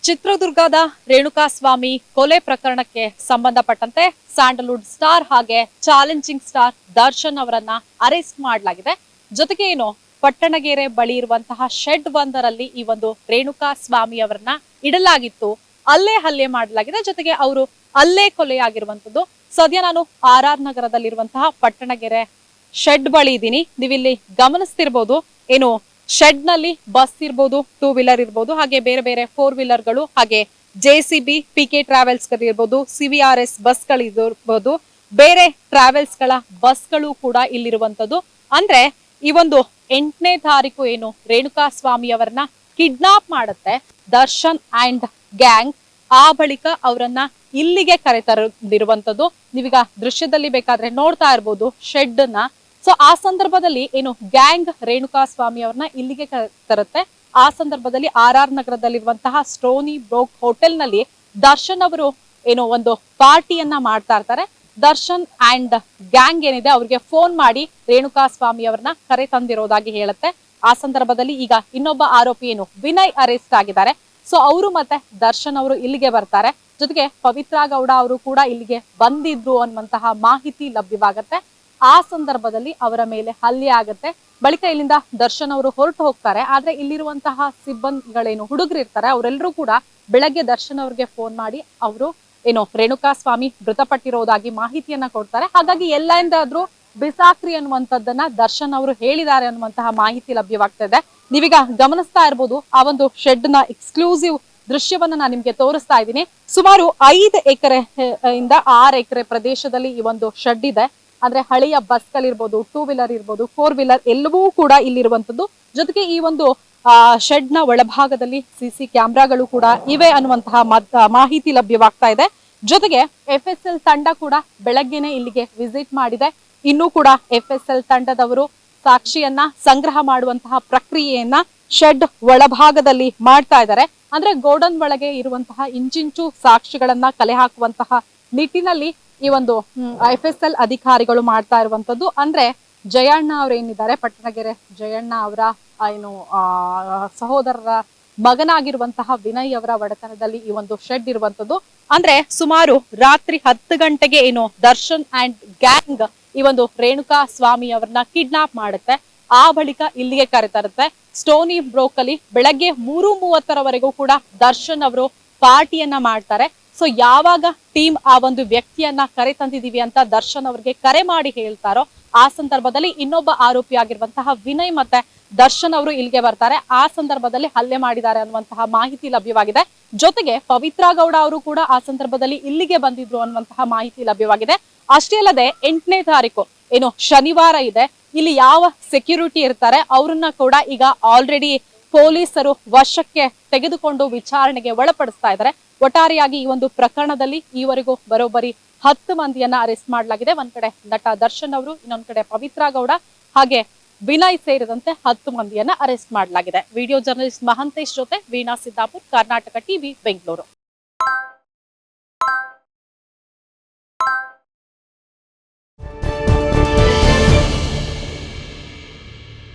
ಚಿತ್ರದುರ್ಗದ ರೇಣುಕಾಸ್ವಾಮಿ ಕೊಲೆ ಪ್ರಕರಣಕ್ಕೆ ಸಂಬಂಧಪಟ್ಟಂತೆ ಸ್ಯಾಂಡಲ್ವುಡ್ ಸ್ಟಾರ್ ಹಾಗೆ ಚಾಲೆಂಜಿಂಗ್ ಸ್ಟಾರ್ ದರ್ಶನ್ ಅವರನ್ನ ಅರೆಸ್ಟ್ ಮಾಡಲಾಗಿದೆ. ಜೊತೆಗೆ ಏನು ಪಟ್ಟಣಗೆರೆ ಬಳಿ ಇರುವಂತಹ ಶೆಡ್ ಒಂದರಲ್ಲಿ ಈ ಒಂದು ರೇಣುಕಾಸ್ವಾಮಿ ಅವರನ್ನ ಇಡಲಾಗಿತ್ತು. ಅಲ್ಲೇ ಹಲ್ಲೆ ಮಾಡಲಾಗಿದೆ. ಜೊತೆಗೆ ಅವರು ಅಲ್ಲೇ ಕೊಲೆಯಾಗಿರುವಂತದ್ದು. ಸದ್ಯ ನಾನು RR ನಗರದಲ್ಲಿರುವಂತಹ ಪಟ್ಟಣಗೆರೆ ಶೆಡ್ ಬಳಿ ಇದ್ದೀನಿ. ನೀವಿಲ್ಲಿ ಗಮನಿಸ್ತಿರ್ಬೋದು ಏನು ಶೆಡ್ ನಲ್ಲಿ ಬಸ್ ಇರ್ಬೋದು, 2 ವೀಲರ್ ಇರ್ಬೋದು, ಹಾಗೆ ಬೇರೆ ಬೇರೆ 4 ವೀಲರ್ಗಳು, ಹಾಗೆ JCB, PK ಟ್ರಾವೆಲ್ಸ್ ಇರ್ಬೋದು, CVRS ಬಸ್ಗಳು ಇರ್ಬೋದು, ಬೇರೆ ಟ್ರಾವೆಲ್ಸ್ ಗಳ ಬಸ್ಗಳು ಕೂಡ ಇಲ್ಲಿರುವಂತದ್ದು. ಅಂದ್ರೆ ಈ ಒಂದು 8ನೇ ತಾರೀಕು ಏನು ರೇಣುಕಾಸ್ವಾಮಿ ಅವರನ್ನ ಕಿಡ್ನಾಪ್ ಮಾಡುತ್ತೆ ದರ್ಶನ್ ಅಂಡ್ ಗ್ಯಾಂಗ್, ಆ ಬಳಿಕ ಅವರನ್ನ ಇಲ್ಲಿಗೆ ಕರೆತರುವಂತದ್ದು. ನೀವೀಗ ದೃಶ್ಯದಲ್ಲಿ ಬೇಕಾದ್ರೆ ನೋಡ್ತಾ ಇರ್ಬೋದು ಶೆಡ್ ನ. ಸೊ ಆ ಸಂದರ್ಭದಲ್ಲಿ ಏನು ಗ್ಯಾಂಗ್ ರೇಣುಕಾಸ್ವಾಮಿ ಅವ್ರನ್ನ ಇಲ್ಲಿಗೆ ತರುತ್ತೆ. ಆ ಸಂದರ್ಭದಲ್ಲಿ RR ನಗರದಲ್ಲಿರುವಂತಹ ಸ್ಟೋನಿ ಬ್ರೋಕ್ ಹೋಟೆಲ್ ನಲ್ಲಿ ದರ್ಶನ್ ಅವರು ಏನು ಒಂದು ಪಾರ್ಟಿಯನ್ನ ಮಾಡ್ತಾ ಇರ್ತಾರೆ. ದರ್ಶನ್ ಅಂಡ್ ಗ್ಯಾಂಗ್ ಏನಿದೆ ಅವ್ರಿಗೆ ಫೋನ್ ಮಾಡಿ ರೇಣುಕಾಸ್ವಾಮಿ ಅವ್ರನ್ನ ಕರೆ ತಂದಿರೋದಾಗಿ ಹೇಳುತ್ತೆ. ಆ ಸಂದರ್ಭದಲ್ಲಿ ಈಗ ಇನ್ನೊಬ್ಬ ಆರೋಪಿ ಏನು ವಿನಯ್ ಅರೆಸ್ಟ್ ಆಗಿದ್ದಾರೆ. ಸೊ ಅವರು ಮತ್ತೆ ದರ್ಶನ್ ಅವರು ಇಲ್ಲಿಗೆ ಬರ್ತಾರೆ. ಜೊತೆಗೆ ಪವಿತ್ರ ಗೌಡ ಅವರು ಕೂಡ ಇಲ್ಲಿಗೆ ಬಂದಿದ್ರು ಅನ್ನುವಂತಹ ಮಾಹಿತಿ ಲಭ್ಯವಾಗತ್ತೆ. ಆ ಸಂದರ್ಭದಲ್ಲಿ ಅವರ ಮೇಲೆ ಹಲ್ಲೆ ಆಗುತ್ತೆ. ಬಳಿಕ ಇಲ್ಲಿಂದ ದರ್ಶನ್ ಅವರು ಹೊರಟು ಹೋಗ್ತಾರೆ. ಆದ್ರೆ ಇಲ್ಲಿರುವಂತಹ ಸಿಬ್ಬಂದಿಗಳೇನು ಹುಡುಗರು ಇರ್ತಾರೆ ಅವರೆಲ್ಲರೂ ಕೂಡ ಬೆಳಗ್ಗೆ ದರ್ಶನ್ ಅವ್ರಿಗೆ ಫೋನ್ ಮಾಡಿ ಅವರು ಏನು ರೇಣುಕಾಸ್ವಾಮಿ ಮೃತಪಟ್ಟಿರೋದಾಗಿ ಮಾಹಿತಿಯನ್ನ ಕೊಡ್ತಾರೆ. ಹಾಗಾಗಿ ಎಲ್ಲೆಂದಾದ್ರೂ ಬಿಸಾಕ್ರಿ ಅನ್ನುವಂಥದ್ದನ್ನ ದರ್ಶನ್ ಅವರು ಹೇಳಿದ್ದಾರೆ ಅನ್ನುವಂತಹ ಮಾಹಿತಿ ಲಭ್ಯವಾಗ್ತಾ ಇದೆ. ನೀವೀಗ ಗಮನಿಸ್ತಾ ಇರ್ಬೋದು ಆ ಒಂದು ಶೆಡ್ ನ ಎಕ್ಸ್ಕ್ಲೂಸಿವ್ ದೃಶ್ಯವನ್ನ ನಾನು ನಿಮ್ಗೆ ತೋರಿಸ್ತಾ ಇದ್ದೀನಿ. ಸುಮಾರು 5 ಎಕರೆ ಇಂದ 6 ಎಕರೆ ಪ್ರದೇಶದಲ್ಲಿ ಈ ಒಂದು ಶೆಡ್ ಇದೆ. ಅಂದ್ರೆ ಹಳೆಯ ಬಸ್ಗಳಿರ್ಬೋದು, 2 ವೀಲರ್ ಇರ್ಬೋದು, 4 ವೀಲರ್ ಎಲ್ಲವೂ ಕೂಡ ಇಲ್ಲಿರುವಂತದ್ದು. ಜೊತೆಗೆ ಈ ಒಂದು ಶೆಡ್ ನ ಒಳಭಾಗದಲ್ಲಿ CC ಕ್ಯಾಮ್ರಾಗಳು ಕೂಡ ಇವೆ ಅನ್ನುವಂತಹ ಮಾಹಿತಿ ಲಭ್ಯವಾಗ್ತಾ ಇದೆ. ಜೊತೆಗೆ FSL ತಂಡ ಕೂಡ ಬೆಳಗ್ಗೆನೆ ಇಲ್ಲಿಗೆ ವಿಸಿಟ್ ಮಾಡಿದೆ. ಇನ್ನೂ ಕೂಡ FSL ತಂಡದವರು ಸಾಕ್ಷಿಯನ್ನ ಸಂಗ್ರಹ ಮಾಡುವಂತಹ ಪ್ರಕ್ರಿಯೆಯನ್ನ ಶೆಡ್ ಒಳಭಾಗದಲ್ಲಿ ಮಾಡ್ತಾ ಇದ್ದಾರೆ. ಅಂದ್ರೆ ಗೋಡನ್ ಒಳಗೆ ಇರುವಂತಹ ಇಂಚಿಂಚು ಸಾಕ್ಷಿಗಳನ್ನ ಕಲೆ ಹಾಕುವಂತಹ ನಿಟ್ಟಿನಲ್ಲಿ ಈ ಒಂದು FSL ಅಧಿಕಾರಿಗಳು ಮಾಡ್ತಾ ಇರುವಂತದ್ದು. ಅಂದ್ರೆ ಜಯಣ್ಣ ಅವ್ರ ಏನಿದ್ದಾರೆ, ಪಟ್ಟಣಗೆರೆ ಜಯಣ್ಣ ಅವರ ಏನು ಸಹೋದರರ ಮಗನಾಗಿರುವಂತಹ ವಿನಯ್ ಅವರ ಒಡೆತನದಲ್ಲಿ ಈ ಒಂದು ಶೆಡ್ ಇರುವಂತದ್ದು. ಅಂದ್ರೆ ಸುಮಾರು ರಾತ್ರಿ 10 ಗಂಟೆಗೆ ಏನು ದರ್ಶನ್ ಅಂಡ್ ಗ್ಯಾಂಗ್ ಈ ಒಂದು ರೇಣುಕಾಸ್ವಾಮಿ ಅವರನ್ನ ಕಿಡ್ನಾಪ್ ಮಾಡುತ್ತೆ. ಆ ಬಳಿಕ ಇಲ್ಲಿಗೆ ಕರೆತರುತ್ತೆ. ಸ್ಟೋನಿ ಬ್ರೋಕ್ ಅಲ್ಲಿ ಬೆಳಗ್ಗೆ 3:30ರವರೆಗೂ ಕೂಡ ದರ್ಶನ್ ಅವರು ಪಾರ್ಟಿಯನ್ನ ಮಾಡ್ತಾರೆ. ಸೊ ಯಾವಾಗ ಟೀಮ್ ಆ ಒಂದು ವ್ಯಕ್ತಿಯನ್ನ ಕರೆ ತಂದಿದೀವಿ ಅಂತ ದರ್ಶನ್ ಅವರಿಗೆ ಕರೆ ಮಾಡಿ ಹೇಳ್ತಾರೋ ಆ ಸಂದರ್ಭದಲ್ಲಿ ಇನ್ನೊಬ್ಬ ಆರೋಪಿ ಆಗಿರುವಂತಹ ವಿನಯ್ ಮತ್ತೆ ದರ್ಶನ್ ಅವರು ಇಲ್ಲಿಗೆ ಬರ್ತಾರೆ. ಆ ಸಂದರ್ಭದಲ್ಲಿ ಹಲ್ಲೆ ಮಾಡಿದ್ದಾರೆ ಅನ್ನುವಂತಹ ಮಾಹಿತಿ ಲಭ್ಯವಾಗಿದೆ. ಜೊತೆಗೆ ಪವಿತ್ರ ಗೌಡ ಅವರು ಕೂಡ ಆ ಸಂದರ್ಭದಲ್ಲಿ ಇಲ್ಲಿಗೆ ಬಂದಿದ್ರು ಅನ್ನುವಂತಹ ಮಾಹಿತಿ ಲಭ್ಯವಾಗಿದೆ. ಅಷ್ಟೇ ಅಲ್ಲದೆ 8ನೇ ತಾರೀಕು ಏನು ಶನಿವಾರ ಇದೆ, ಇಲ್ಲಿ ಯಾವ ಸೆಕ್ಯೂರಿಟಿ ಇರ್ತಾರೆ ಅವ್ರನ್ನ ಕೂಡ ಈಗ ಆಲ್ರೆಡಿ ಪೊಲೀಸರು ವಶಕ್ಕೆ ತೆಗೆದುಕೊಂಡು ವಿಚಾರಣೆಗೆ ಒಳಪಡಿಸ್ತಾ ಇದ್ದಾರೆ. ಒಟ್ಟಾರೆಯಾಗಿ ಈ ಒಂದು ಪ್ರಕರಣದಲ್ಲಿ ಈವರೆಗೂ ಬರೋಬ್ಬರಿ 10 ಮಂದಿಯನ್ನ ಅರೆಸ್ಟ್ ಮಾಡಲಾಗಿದೆ. ಒಂದ್ ಕಡೆ ನಟ ದರ್ಶನ್ ಅವರು, ಇನ್ನೊಂದ್ ಕಡೆ ಪವಿತ್ರ ಗೌಡ ಹಾಗೆ ವಿನಯ್ ಸೇರಿದಂತೆ 10 ಮಂದಿಯನ್ನ ಅರೆಸ್ಟ್ ಮಾಡಲಾಗಿದೆ. ವಿಡಿಯೋ ಜರ್ನಲಿಸ್ಟ್ ಮಹಂತೇಶ್ ಜೊತೆ ವೀಣಾ ಸಿದ್ದಾಪುರ್, ಕರ್ನಾಟಕ ಟಿವಿ, ಬೆಂಗಳೂರು.